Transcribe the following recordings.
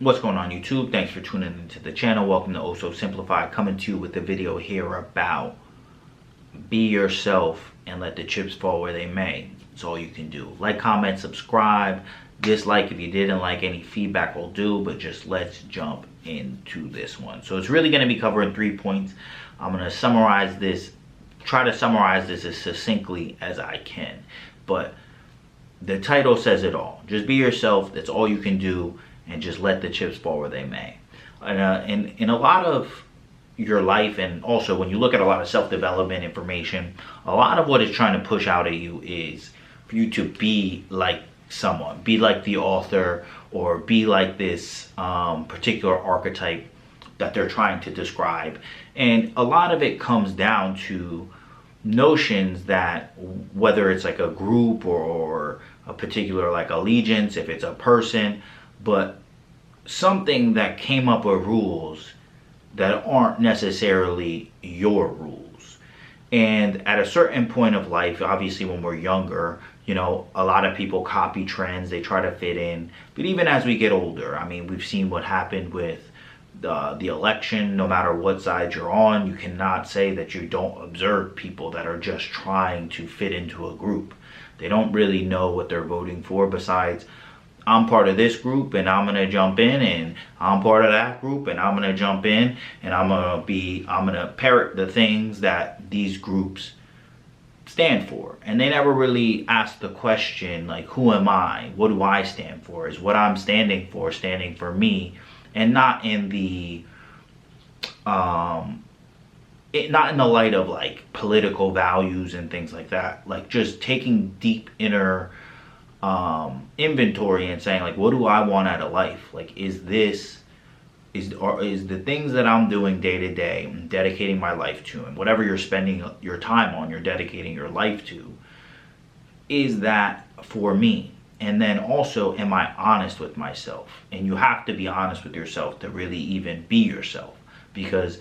What's going on, YouTube? Thanks for tuning into the channel. Welcome to Oh So Simplified, coming to you with a video here about be yourself and let the chips fall where they may. That's all you can do. Like, comment, subscribe, dislike if you didn't like. Any feedback will do, but just let's jump into this one. So it's really going to be covering 3 points. I'm going to summarize this, try to summarize this as succinctly as I can, but the title says it all. Just be yourself. That's all you can do. And just let the chips fall where they may. And in a lot of your life, and also when you look at a lot of self-development information, a lot of what it's trying to push out at you is for you to be like someone, be like the author, or be like this particular archetype that they're trying to describe. And a lot of it comes down to notions that whether it's like a group or a particular like allegiance, if it's a person, but something that came up with rules that aren't necessarily your rules. And at a certain point of life, obviously when we're younger, you know, a lot of people copy trends, they try to fit in. But even as we get older, I mean, we've seen what happened with the election. No matter what side you're on, you cannot say that you don't observe people that are just trying to fit into a group. They don't really know what they're voting for, besides I'm part of this group and I'm gonna jump in, and I'm part of that group and I'm gonna jump in, and I'm gonna parrot the things that these groups stand for. And they never really ask the question, like, who am I? What do I stand for? Is what I'm standing for me? And not in the not in the light of like political values and things like that. Like just taking deep inner inventory and saying, like, what do I want out of life? Like, is the things that I'm doing day to day, dedicating my life to, and whatever you're spending your time on, you're dedicating your life to, is that for me? And then also, am I honest with myself? And you have to be honest with yourself to really even be yourself, because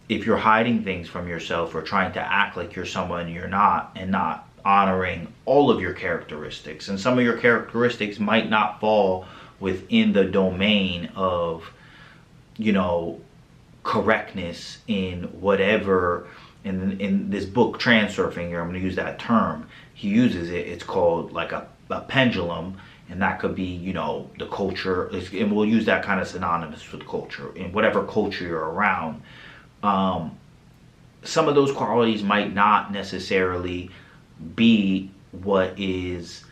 if you're hiding things from yourself or trying to act like you're someone you're not, and not honoring all of your characteristics, and some of your characteristics might not fall within the domain of, you know, correctness in whatever, in this book Transurfing here, I'm going to use that term, he uses it, it's called like a pendulum, and that could be, you know, the culture, and we'll use that kind of synonymous with culture, in whatever culture you're around. Some of those qualities might not necessarily be what is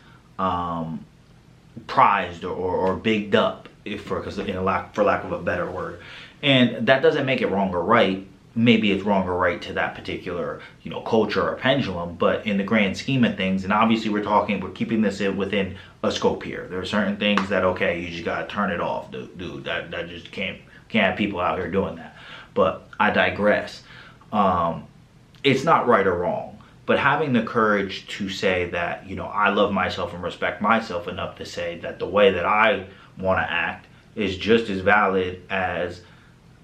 prized or bigged up, for lack of a better word. And that doesn't make it wrong or right. Maybe it's wrong or right to that particular, you know, culture or pendulum, but in the grand scheme of things, and obviously we're keeping this within a scope here. There are certain things that, okay, you just gotta turn it off, dude. That just can't have people out here doing that. But I digress. It's not right or wrong. But having the courage to say that, you know, I love myself and respect myself enough to say that the way that I want to act is just as valid as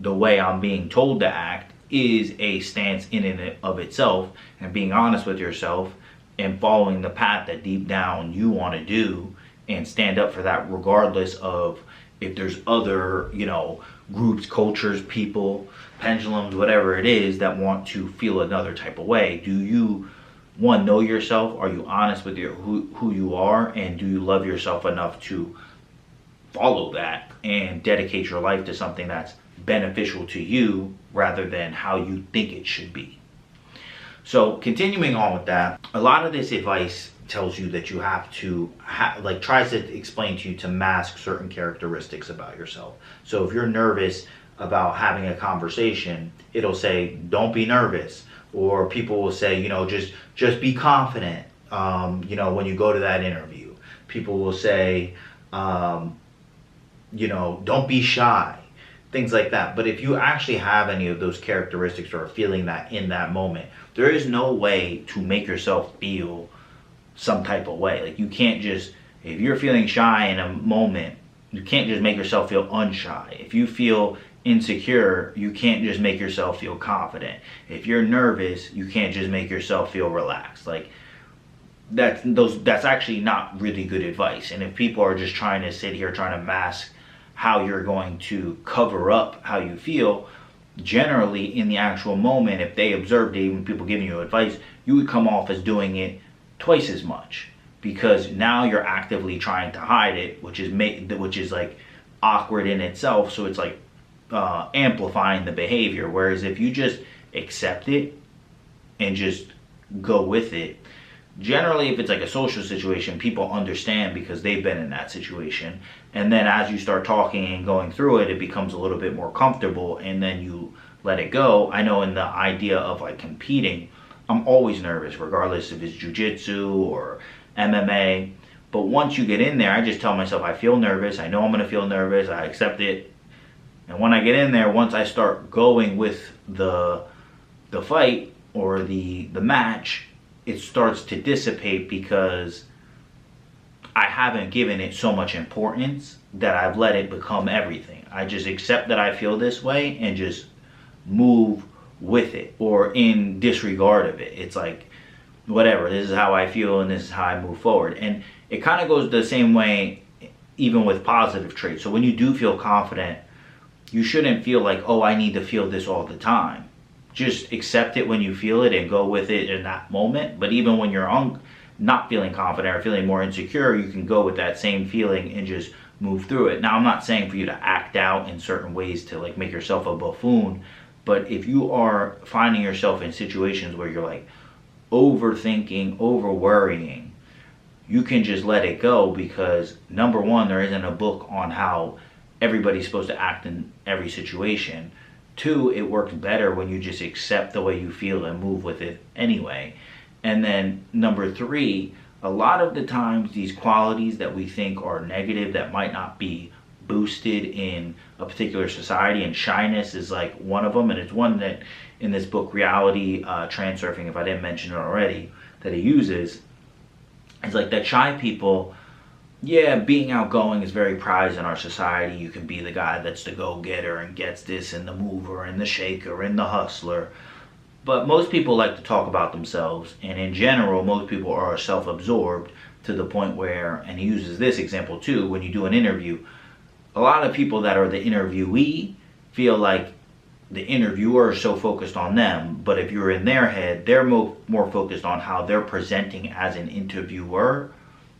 the way I'm being told to act is a stance in and of itself. And being honest with yourself and following the path that deep down you want to do, and stand up for that regardless of if there's other, you know, groups, cultures, people, pendulums, whatever it is that want to feel another type of way. Do you, one, know yourself? Are you honest with who you are? And do you love yourself enough to follow that and dedicate your life to something that's beneficial to you rather than how you think it should be? So continuing on with that, a lot of this advice tells you that you have to tries to explain to you to mask certain characteristics about yourself. So if you're nervous about having a conversation, it'll say don't be nervous, or people will say, you know, just be confident, you know, when you go to that interview. People will say, you know, don't be shy, things like that. But if you actually have any of those characteristics or are feeling that in that moment, there is no way to make yourself feel some type of way. Like, you can't just, if you're feeling shy in a moment, you can't just make yourself feel unshy. If you feel insecure, you can't just make yourself feel confident. If you're nervous, you can't just make yourself feel relaxed. Like, that's actually not really good advice. And if people are just trying to sit here trying to mask how you're going to cover up how you feel. Generally, in the actual moment, if they observed it, even people giving you advice, you would come off as doing it twice as much, because now you're actively trying to hide it, which is like awkward in itself. So it's like amplifying the behavior. Whereas if you just accept it and just go with it, generally if it's like a social situation, people understand because they've been in that situation. And then as you start talking and going through it, it becomes a little bit more comfortable, and then you let it go. I know in the idea of like competing, I'm always nervous regardless if it's jiu-jitsu or MMA. But once you get in there, I just tell myself I feel nervous, I know I'm going to feel nervous, I accept it. And when I get in there, once I start going with the fight or the match, it starts to dissipate because I haven't given it so much importance that I've let it become everything. I just accept that I feel this way and just move with it, or in disregard of it. It's like, whatever, this is how I feel and this is how I move forward. And it kind of goes the same way even with positive traits. So when you do feel confident, you shouldn't feel like, oh, I need to feel this all the time. Just accept it when you feel it and go with it in that moment. But even when you're not feeling confident or feeling more insecure, you can go with that same feeling and just move through it. Now, I'm not saying for you to act out in certain ways to like make yourself a buffoon, but if you are finding yourself in situations where you're like overthinking, over worrying, you can just let it go, because number one, there isn't a book on how everybody's supposed to act in every situation. Two, it works better when you just accept the way you feel and move with it anyway. And then number three, a lot of the times these qualities that we think are negative that might not be boosted in a particular society, and shyness is like one of them. And it's one that in this book, Reality Transurfing, if I didn't mention it already, that he uses. It's like that shy people, yeah, being outgoing is very prized in our society. You can be the guy that's the go-getter and gets this, and the mover and the shaker and the hustler. But most people like to talk about themselves, and in general, most people are self-absorbed to the point where, and he uses this example too, when you do an interview, a lot of people that are the interviewee feel like the interviewer is so focused on them, but if you're in their head, they're more focused on how they're presenting as an interviewer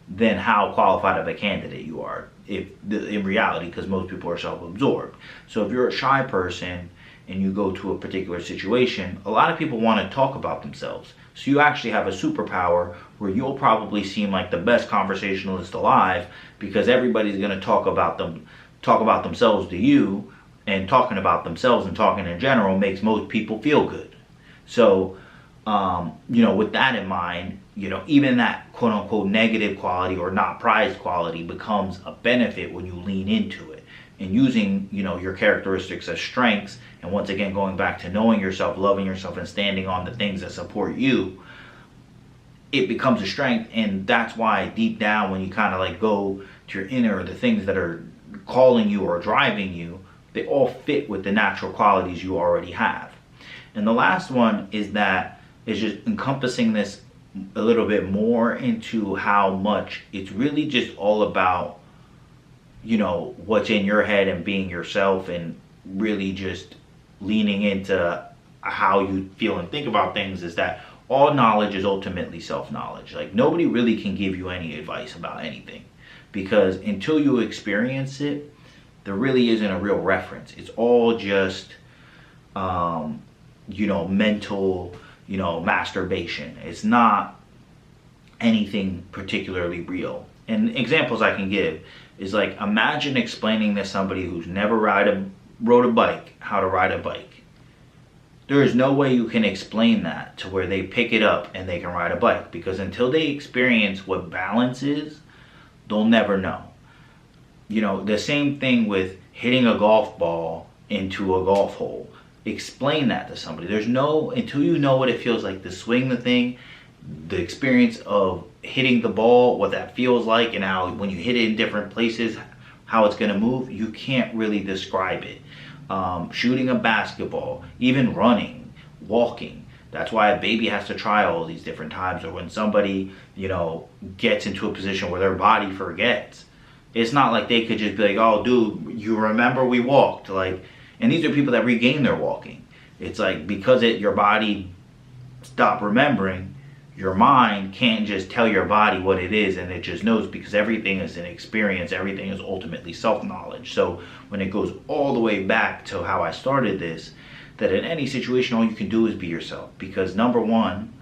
than how qualified of a candidate you are, in reality, because most people are self-absorbed. So if you're a shy person and you go to a particular situation, a lot of people want to talk about themselves. So you actually have a superpower where you'll probably seem like the best conversationalist alive, because everybody's going to talk about themselves to you, and talking about themselves and talking in general makes most people feel good. So, with that in mind, even that quote unquote negative quality or not prized quality becomes a benefit when you lean into it and using, your characteristics as strengths. And once again, going back to knowing yourself, loving yourself, and standing on the things that support you, it becomes a strength. And that's why deep down, when you kind of like go to your inner, the things that are calling you or driving you, they all fit with the natural qualities you already have. And the last one is just encompassing this a little bit more into how much it's really just all about, what's in your head and being yourself, and really just leaning into how you feel and think about things. Is that all knowledge is ultimately self-knowledge. Like, nobody really can give you any advice about anything, because until you experience it, there really isn't a real reference. It's all just, mental, masturbation. It's not anything particularly real. And examples I can give is like, imagine explaining to somebody who's never rode a bike how to ride a bike. There is no way you can explain that to where they pick it up and they can ride a bike, because until they experience what balance is, they'll never know. The same thing with hitting a golf ball into a golf hole. Explain that to somebody. Until you know what it feels like to swing the thing, the experience of hitting the ball, what that feels like, and how when you hit it in different places, how it's going to move, you can't really describe it. Shooting a basketball, even running, walking. That's why a baby has to try all these different times. Or when somebody, gets into a position where their body forgets, It's not like they could just be like, oh, dude, you remember we walked? Like, and these are people that regain their walking. It's like, because your body stopped remembering, your mind can't just tell your body what it is, and it just knows, because everything is an experience. Everything is ultimately self-knowledge. So when it goes all the way back to how I started this, that in any situation, all you can do is be yourself. Because number one,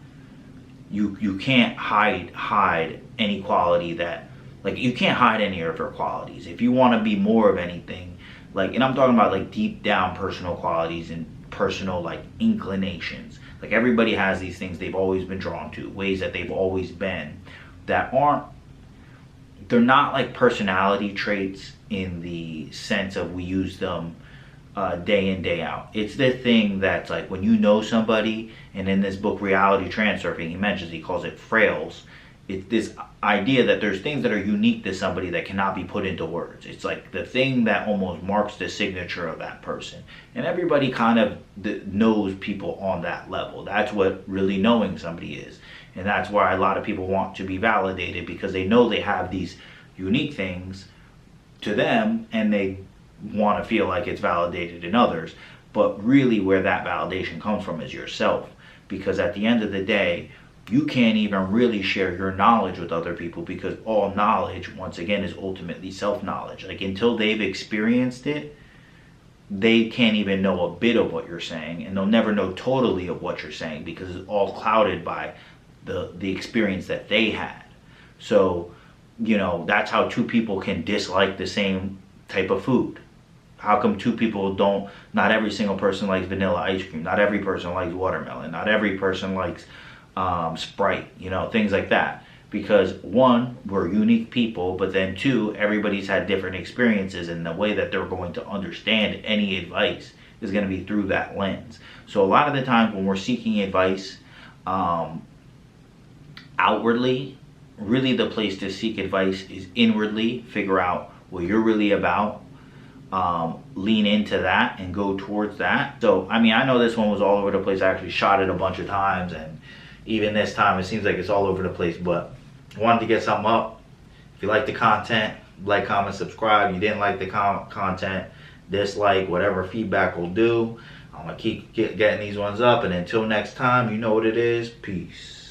you can't hide any quality that, like, you can't hide any of your qualities. If you want to be more of anything, like, and I'm talking about like deep down personal qualities and personal like inclinations. Like, everybody has these things they've always been drawn to, ways that they've always been, that they're not like personality traits in the sense of we use them day in, day out. It's the thing that's like when you know somebody, and in this book, Reality Transurfing, he calls it frails. It's this idea that there's things that are unique to somebody that cannot be put into words. It's like the thing that almost marks the signature of that person. And everybody kind of knows people on that level. That's what really knowing somebody is. And that's why a lot of people want to be validated, because they know they have these unique things to them, and they want to feel like it's validated in others. But really where that validation comes from is yourself. Because at the end of the day, you can't even really share your knowledge with other people, because all knowledge, once again, is ultimately self-knowledge. Like, until they've experienced it, they can't even know a bit of what you're saying, and they'll never know totally of what you're saying, because it's all clouded by the experience that they had. So, you know, that's how two people can dislike the same type of food. How come two people don't, not every single person likes vanilla ice cream, not every person likes watermelon, not every person likes Sprite, you know, things like that. Because one, we're unique people, but then two, everybody's had different experiences, and the way that they're going to understand any advice is going to be through that lens. So a lot of the times when we're seeking advice outwardly, really the place to seek advice is inwardly. Figure out what you're really about, lean into that and go towards that. So I mean, I know this one was all over the place. I actually shot it a bunch of times, and even this time it seems like it's all over the place, but I wanted to get something up. If you like the content, like, comment, subscribe. You didn't like the content, dislike, whatever feedback will do. I'm gonna keep getting these ones up, and until next time, you know what it is. Peace.